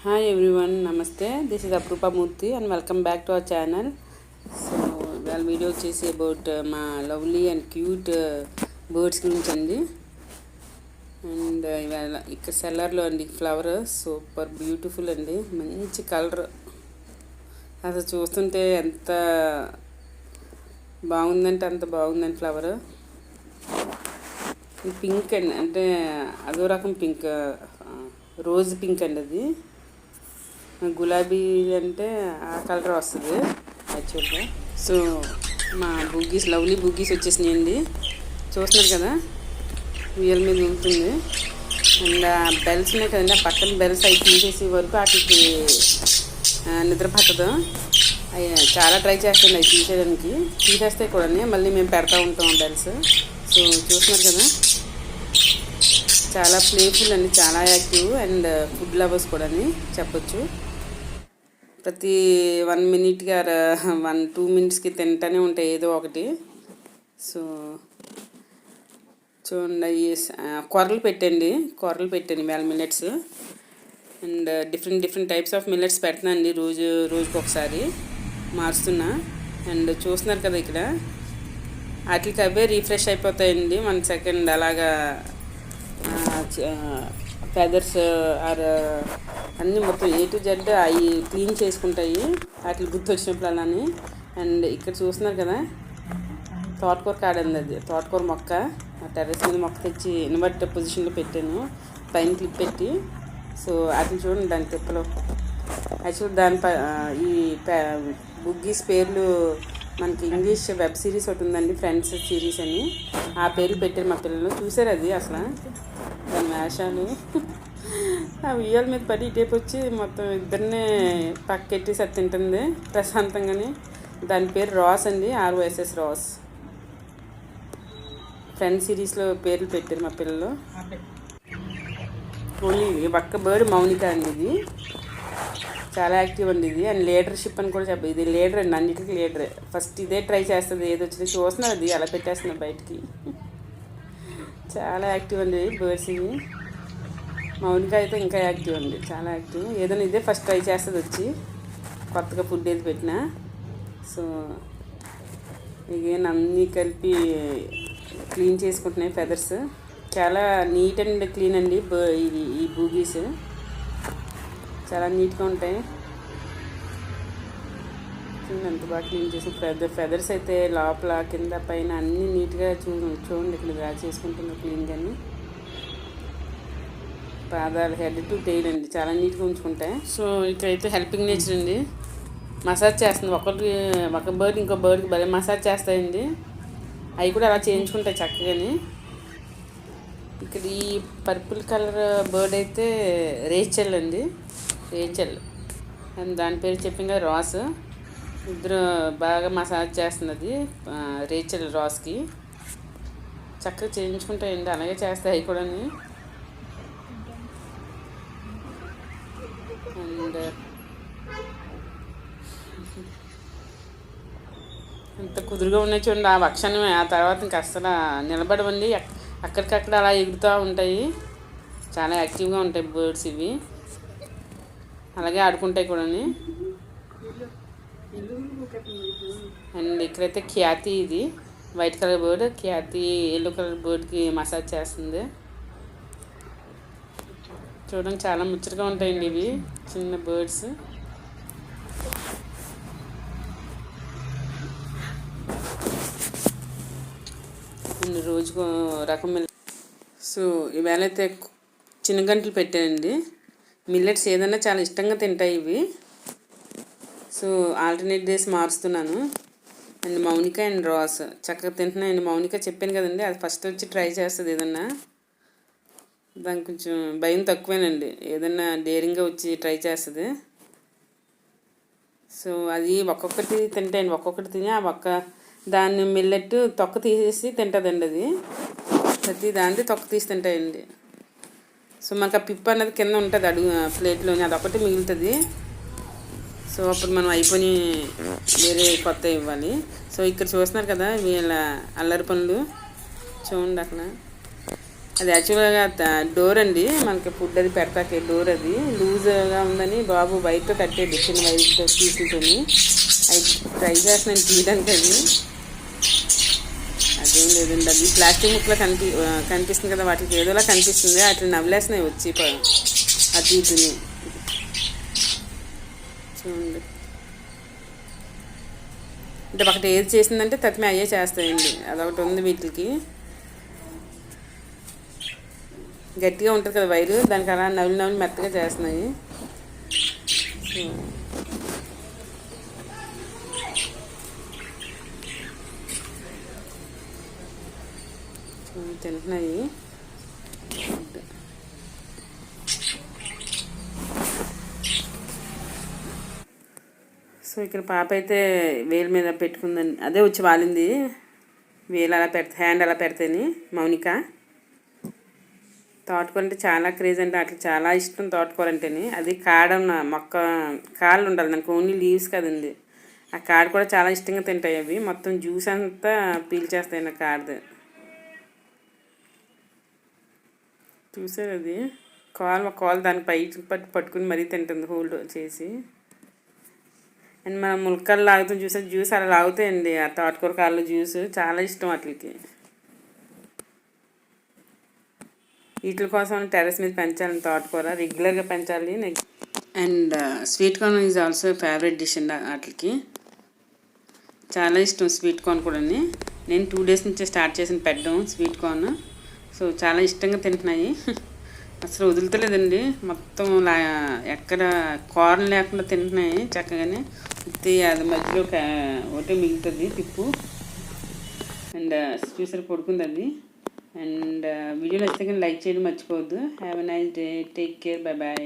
Hi everyone, Namaste. This is Apurupa Murthy and welcome back to our channel. So, video chesi about my lovely and cute birds గురించి అండి. And ఇవాళ ఇక్కడ సెల్లర్లో అండి flower super beautiful అండి, మంచి colour. అసలు చూస్తుంటే ఎంత బాగుందంటే అంత బాగుందండి ఫ్లవర్. పింక్ అండి, అంటే అదో రకం పింక్, రోజ్ పింక్ అండి. అది గులాబీ అంటే ఆ కలర్ వస్తుంది యాక్చువల్గా. సో మా బుగ్గీస్, లవ్లీ బుగ్గీస్ వచ్చేసినాయండి. చూస్తున్నారు కదా, ఉయ్యాల మీద ఉంటుంది. అండ్ ఆ బెల్స్ ఉన్నాయి కదండి, ఆ పక్కన బెల్స్ అవి తీసేసే వరకు వాటికి నిద్ర పట్టదు. అవి చాలా ట్రై చేస్తాను అవి తీసేయడానికి. తీసేస్తే కూడా మళ్ళీ మేము పెడతా ఉంటాం ఆ బెల్స్. సో చూస్తున్నారు కదా, చాలా ప్లేఫుల్ అండి, చాలా యాక్టివ్ అండ్ ఫుడ్ లవర్స్ కూడా అని చెప్పొచ్చు. ప్రతి 1 minute 1-2 minutesకి తింటూనే ఉంటాయి ఏదో ఒకటి. సో చూడండి, కొర్రలు పెట్టాను ఇవాళ millets. And different types of millets పెడుతున్నానండి, రోజుకి ఒకసారి మారుస్తున్నా. అండ్ చూస్తున్నారు కదా, ఇక్కడ వాటికి అవే రీఫ్రెష్ అయిపోతాయండి 1 second అలాగా. ఫెదర్స్ ఆర్ అన్నీ మొత్తం A to Z అవి క్లీన్ చేసుకుంటాయి వాటికి గుర్తు వచ్చినప్పుడు అలానే. అండ్ ఇక్కడ చూస్తున్నారు కదా, తోటకూర కాడండి, అది తోటకూర మొక్క. టెర్రస్ మీద మొక్క తెచ్చి ఇన్వర్ట్ పొజిషన్లో పెట్టాను, పైన క్లిప్ పెట్టి. సో వాటిని చూడండి, దాని తిప్పలు. యాక్చువల్ ఈ బుగ్గీస్ పేర్లు మనకి ఇంగ్లీష్ వెబ్ సిరీస్ ఒకటి ఉందండి, ఫ్రెండ్స్ సిరీస్ అని. ఆ పేర్లు పెట్టారు మా పిల్లలు. చూసారు అది అసలు దాని వేషాలు. ఆ ఉయ్యాల మీద పడి ఇటేపు వచ్చి మొత్తం ఇద్దరినే పక్కెట్టి సరి తింటుంది ప్రశాంతంగాని. దాని పేరు రాస్ అండి, ROSS రాస్. ఫ్రెండ్స్ సిరీస్లో పేర్లు పెట్టారు మా పిల్లలు. ఓన్లీ ఒక్క బర్డ్ మౌనిక అండి, ఇది చాలా యాక్టివ్ అండి ఇది. అండ్ లీడర్షిప్ అని కూడా చెప్పదు, ఇది లీడర్ అండి, అన్నిటికీ లీడర్. ఫస్ట్ ఇదే ట్రై చేస్తుంది, ఏది వచ్చింది చూస్తున్నారు, అది అలా పెట్టేస్తున్నారు బయటికి. చాలా యాక్టివ్ అండి బర్డ్స్ ఇవి. మౌనిక అయితే ఇంకా యాక్టివ్ అండి, చాలా యాక్టివ్. ఏదైనా ఇదే ఫస్ట్ ట్రై చేస్తుంది వచ్చి, కొత్తగా ఫుడ్ ఏది పెట్టినా. సో ఇగేం అన్నీ కలిపి క్లీన్ చేసుకుంటున్నాయి ఫెదర్స్. చాలా నీట్ అండ్ క్లీన్ అండి ఈ బూగీస్, చాలా నీట్గా ఉంటాయి. ఎంత బాగా క్లీన్ చేసి ఫెదర్స్ అయితే లోపల కింద పైన అన్నీ నీట్గా చూడండి. ఇక్కడ డ్రా చేసుకుంటుంది క్లీన్గాని. పాదాలు హెడ్ టు టెయిల్ అండి, చాలా నీట్గా ఉంచుకుంటాయి. సో ఇక్కడైతే హెల్పింగ్ నేచర్ అండి, మసాజ్ చేస్తుంది. ఒక బర్డ్ ఇంకో బర్డ్కి భలే మసాజ్ చేస్తాయండి. అవి కూడా అలా చేయించుకుంటాయి చక్కగాని. ఇక్కడ ఈ పర్పుల్ కలర్ బర్డ్ అయితే రేచల్ అండి, రేచల్. అండ్ దాని పేరు చెప్పింది కదా రాస్. ఇద్దరు బాగా మసాజ్ చేస్తున్నది రేచల్ రాస్కి. చక్కగా చేయించుకుంటాయండి, అలాగే చేస్తాయి అవి కూడా. అండ్ ఎంత కుదురుగా ఉన్నాయి చూడండి ఆ వక్షణమే. ఆ తర్వాత ఇంక అస్సలు నిలబడవండి, అక్కడికక్కడ అలా ఎగురుతూ ఉంటాయి. చాలా యాక్టివ్గా ఉంటాయి బర్డ్స్ ఇవి, అలాగే ఆడుకుంటాయి కూడా. అండ్ ఇక్కడైతే ఖ్యాతి, ఇది వైట్ కలర్ బర్డ్. ఖ్యాతి ఎల్లో కలర్ బర్డ్కి మసాజ్ చేస్తుంది. చూడడానికి చాలా ముచ్చటగా ఉంటాయండి ఇవి చిన్న బర్డ్స్. అండ్ రోజుకు రకం సో ఈవేళ అయితే చిన్న గంటలు పెట్టానండి. మిల్లెట్స్ ఏదైనా చాలా ఇష్టంగా తింటాయి ఇవి. సో ఆల్టర్నేట్ డేస్ మారుస్తున్నాను. అండ్ మౌనిక అండ్ రాస్ చక్కగా తింటున్నాయండి. మౌనిక చెప్పాను కదండి, అది ఫస్ట్ వచ్చి ట్రై చేస్తుంది ఏదన్నా. దానికి కొంచెం భయం తక్కువేనండి, ఏదన్నా డేరింగ్గా వచ్చి ట్రై చేస్తుంది. సో అది ఒక్కొక్కటి తింటాయండి, ఒక్కొక్కటి తిని ఆ దాన్ని మిల్లెట్ తొక్క తీసేసి తింటుందండి. అది ప్రతి దాన్ని తొక్క తీసి తింటాయండి. సో మనకు ఆ పిప్ అన్నది కింద ఉంటుంది అడుగు ప్లేట్లోని, అదొకటి మిగులుతుంది. సో అప్పుడు మనం అయిపోయి వేరే కొత్త ఇవ్వాలి. సో ఇక్కడ చూస్తున్నారు కదా వీళ్ళ అల్లరి పనులు చూడండి. అక్కడ అది యాక్చువల్గా డోర్ అండి, మనకి ఫుడ్ అది పెడతాకే డోర్, అది లూజ్గా ఉందని బాబు వైర్తో కట్టేది, చిన్న వైర్తో తీసుకుని అది ట్రై చేస్తున్నాను తీయడానికి. అదేం లేదండి, అది ప్లాస్టిక్ ముక్కలో కనిపిస్తుంది కదా, వాటికి ఏదోలా కనిపిస్తుంది, వాటిని నవ్వులేస్తున్నాయి వచ్చి అటు ఇటుని. చూడండి, అంటే ఒకటి ఏది చేసిందంటే తత్మే అయ్యే చేస్తాయండి, అదొకటి ఉంది వీటికి. గట్టిగా ఉంటుంది కదా వైరు, దానికి అలా నవ్వులు మెత్తగా చేస్తున్నాయి. తింటున్నాయి. సో ఇక్కడ పాప అయితే వేలు మీద పెట్టుకుందండి, అదే వచ్చి వాలింది, వేలు అలా హ్యాండ్ అలా పెడితేని. మౌనిక తోటకూర అంటే చాలా క్రేజ్ అంటే, అట్లా చాలా ఇష్టం తోటకూర అంటేని. అది కాడ మొక్క కాళ్ళు ఉండాలి దానికి, ఓన్లీ లీవ్స్ కదండి. ఆ కాడ కూడా చాలా ఇష్టంగా తింటాయి అవి, మొత్తం జ్యూస్ అంతా పీల్చేస్తాయి నా కాడది. చూసారు అది కాలు దాని పై పట్టుకుని మరీ తింటుంది హోల్డ్ చేసి. అండ్ మనం ములక్కలు లాగుతాం చూసారు, జ్యూస్ అలా లాగుతాయండి ఆ తోటకూర కాళ్ళు జ్యూస్, చాలా ఇష్టం వాటికి. వీటి కోసం టెర్రస్ మీద పెంచాలి తోటకూర, రెగ్యులర్గా పెంచాలి. And sweet corn is also favourite dish అండి వాటికి, చాలా ఇష్టం స్వీట్ కార్న్ కూడా. నేను 2 days నుంచే స్టార్ట్ చేసిన పెట్టడం స్వీట్ కార్న్. సో చాలా ఇష్టంగా తింటున్నాయి, అసలు వదులుతలేదండి, మొత్తం ఎక్కడ కార్న్ లేకుండా తింటున్నాయి చక్కగానే. అది మధ్యలో ఒకటే మిగులుతుంది టిప్పు. అండ్ చూసారు పడుకుందండి. అండ్ వీడియో నచ్చితే కానీ లైక్ చేయడం మర్చిపోవద్దు. Have a nice day, take care, bye bye.